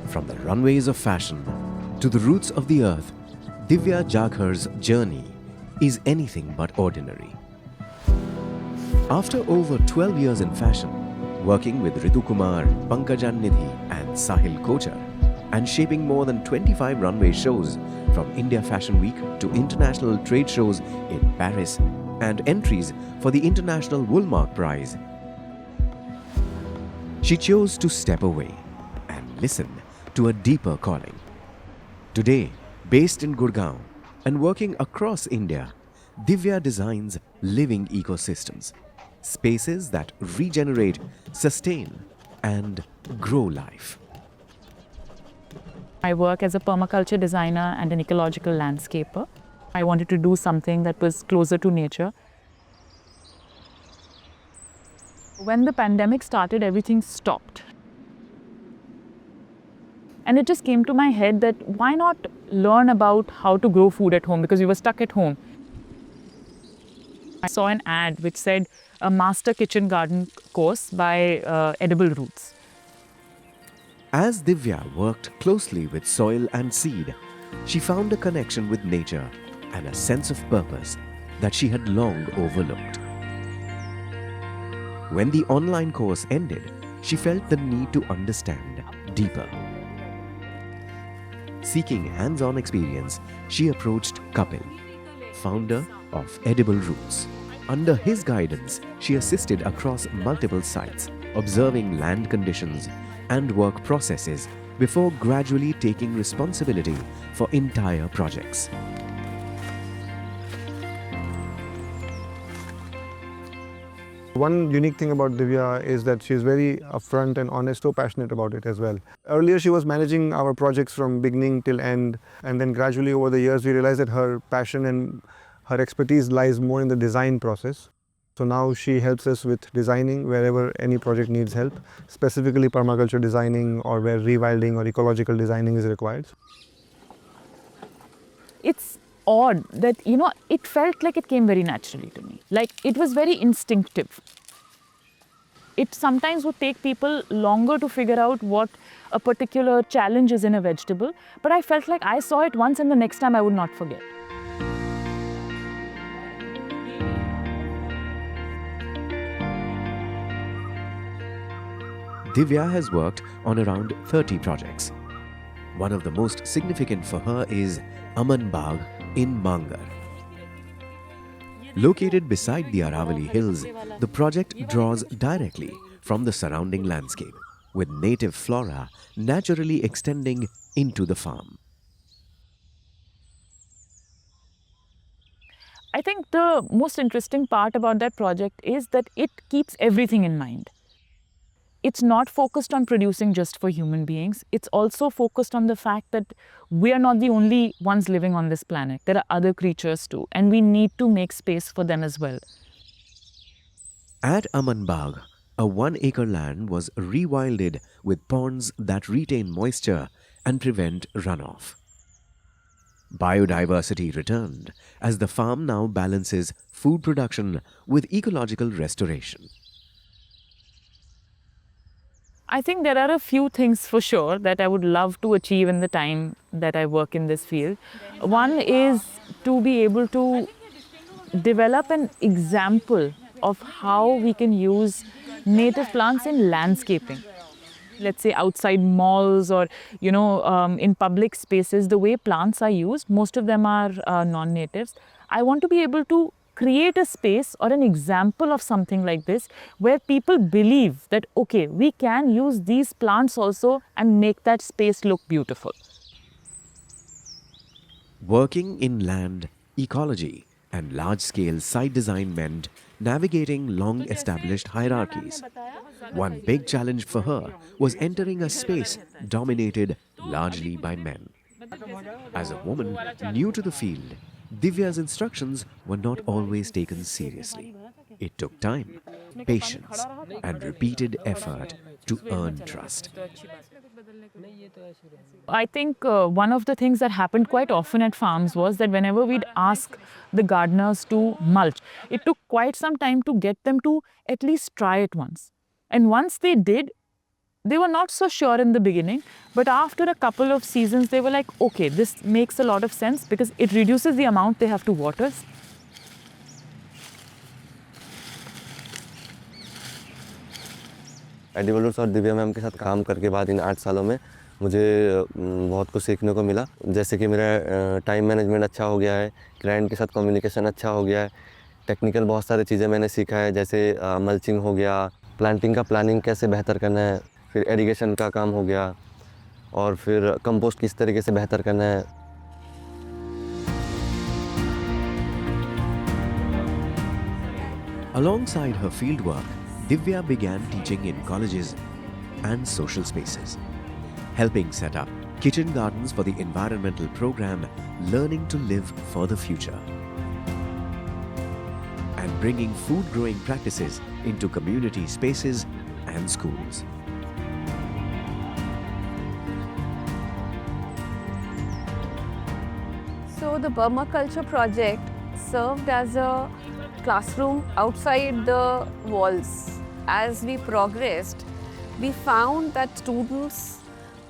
From the runways of fashion to the roots of the earth, Divya Jaghar's journey is anything but ordinary. After over 12 years in fashion, working with Ritu Kumar, Pankajan Nidhi and Sahil Kochar, and shaping more than 25 runway shows from India Fashion Week to international trade shows in Paris and entries for the International Woolmark Prize, she chose to step away and listen to a deeper calling. Today, based in Gurgaon and working across India, Divya designs living ecosystems, spaces that regenerate, sustain, and grow life. I work as a permaculture designer and an ecological landscaper. I wanted to do something that was closer to nature. When the pandemic started, everything stopped. And it just came to my head that why not learn about how to grow food at home, because we were stuck at home. I saw an ad which said a master kitchen garden course by Edible Roots. As Divya worked closely with soil and seed, she found a connection with nature and a sense of purpose that she had long overlooked. When the online course ended, she felt the need to understand deeper. Seeking hands-on experience, she approached Kapil, founder of Edible Roots. Under his guidance, she assisted across multiple sites, observing land conditions and work processes before gradually taking responsibility for entire projects. One unique thing about Divya is that she's very upfront and honest, so passionate about it as well. Earlier she was managing our projects from beginning till end, and then gradually over the years we realized that her passion and her expertise lies more in the design process. So now she helps us with designing wherever any project needs help, specifically permaculture designing or where rewilding or ecological designing is required. It's odd that, it felt like it came very naturally to me. Like it was very instinctive. It sometimes would take people longer to figure out what a particular challenge is in a vegetable, but I felt like I saw it once and the next time I would not forget. Divya has worked on around 30 projects. One of the most significant for her is Aman Bagh in Mangar. Located beside the Aravali Hills, the project draws directly from the surrounding landscape, with native flora naturally extending into the farm. I think the most interesting part about that project is that it keeps everything in mind. It's not focused on producing just for human beings. It's also focused on the fact that we are not the only ones living on this planet. There are other creatures too, and we need to make space for them as well. At Aman Bagh, a 1-acre land was rewilded with ponds that retain moisture and prevent runoff. Biodiversity returned as the farm now balances food production with ecological restoration. I think there are a few things for sure that I would love to achieve in the time that I work in this field. One is to be able to develop an example of how we can use native plants in landscaping. Let's say outside malls or, in public spaces, the way plants are used, most of them are non-natives. I want to be able to create a space or an example of something like this where people believe that, okay, we can use these plants also and make that space look beautiful. Working in land, ecology, and large-scale site design meant navigating long-established hierarchies. One big challenge for her was entering a space dominated largely by men. As a woman new to the field, Divya's instructions were not always taken seriously. It took time, patience, and repeated effort to earn trust. I think one of the things that happened quite often at farms was that whenever we'd ask the gardeners to mulch, it took quite some time to get them to at least try it once. And once they did, They were not so sure in the beginning, but after a couple of seasons, they were like, okay, this makes a lot of sense because it reduces the amount they have to water. Edibles और Divya ma'am के साथ काम करके बाद इन 8 सालों में मुझे बहुत कुछ सीखने को मिला, जैसे कि मेरा टाइम मैनेजमेंट अच्छा हो गया है, क्लाइंट के साथ कम्युनिकेशन अच्छा हो गया है, टेक्निकल बहुत सारी चीज़ें मैंने सीखा है, जैसे मल्चिंग हो गया, प्लांटिंग का प्लानिंग कैसे बेहतर करना है, फिर एरिगेशन का काम हो गया और फिर कंपोस्ट किस तरीके से बेहतर करना है. Alongside her fieldwork, Divya began teaching in colleges and social spaces, helping set up kitchen gardens for the environmental program Learning to Live for the Future, and bringing food growing practices into community spaces and schools. So the permaculture project served as a classroom outside the walls. As we progressed, we found that students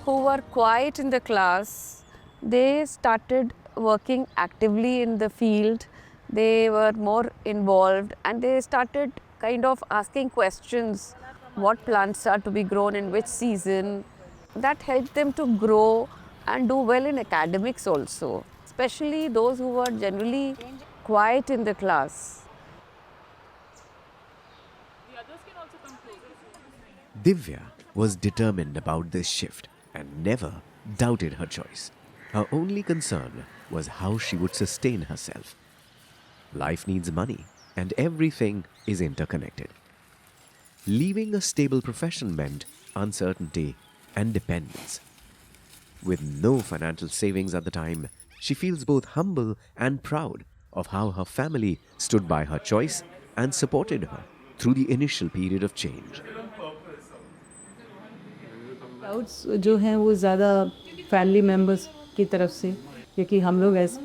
who were quiet in the class, they started working actively in the field. They were more involved and they started kind of asking questions, what plants are to be grown in which season. That helped them to grow and do well in academics also, especially those who were generally quiet in the class. Divya was determined about this shift and never doubted her choice. Her only concern was how she would sustain herself. Life needs money and everything is interconnected. Leaving a stable profession meant uncertainty and dependence. With no financial savings at the time, she feels both humble and proud of how her family stood by her choice and supported her through the initial period of change. Doubts जो हैं वो ज़्यादा family members की तरफ से, क्योंकि हम लोग एज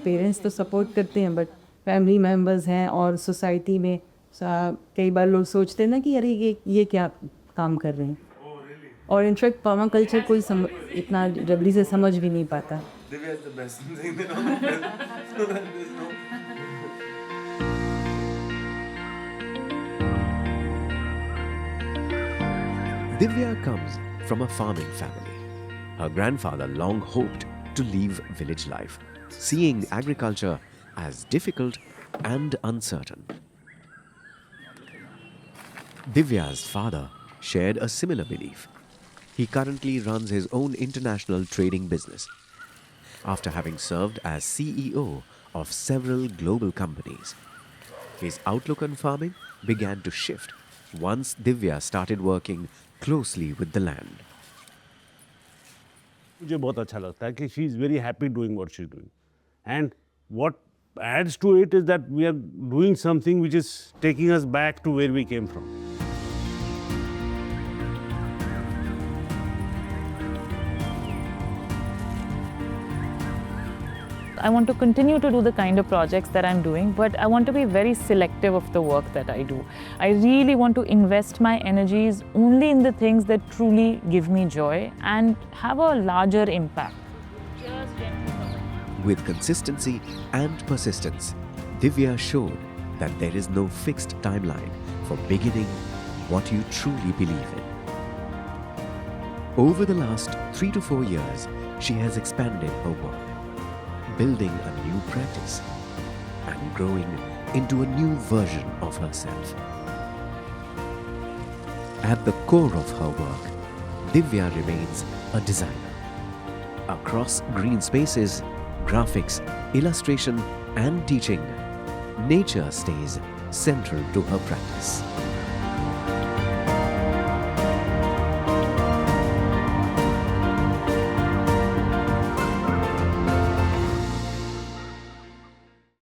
पेरेंट्स तो सपोर्ट करते हैं, बट फैमिली मेम्बर्स हैं और सोसाइटी में कई बार लोग सोचते हैं ना कि अरे ये क्या काम कर रहे हैं, और इनफैक्ट पर्माकल्चर कोई इतना जल्दी से समझ भी नहीं पाता. Divya comes from a farming family. Her grandfather long hoped to leave village life, seeing agriculture as difficult and uncertain. Divya's father shared a similar belief. He currently runs his own international trading business, after having served as CEO of several global companies. His outlook on farming began to shift once Divya started working closely with the land. मुझे बहुत अच्छा लगता है कि she is very happy doing what she is doing, and what adds to it is that we are doing something which is taking us back to where we came from. I want to continue to do the kind of projects that I'm doing, but I want to be very selective of the work that I do. I really want to invest my energies only in the things that truly give me joy and have a larger impact. With consistency and persistence, Divya showed that there is no fixed timeline for beginning what you truly believe in. Over the last 3 to 4 years, she has expanded her work, building a new practice and growing into a new version of herself. At the core of her work, Divya remains a designer. Across green spaces, graphics, illustration and teaching, nature stays central to her practice.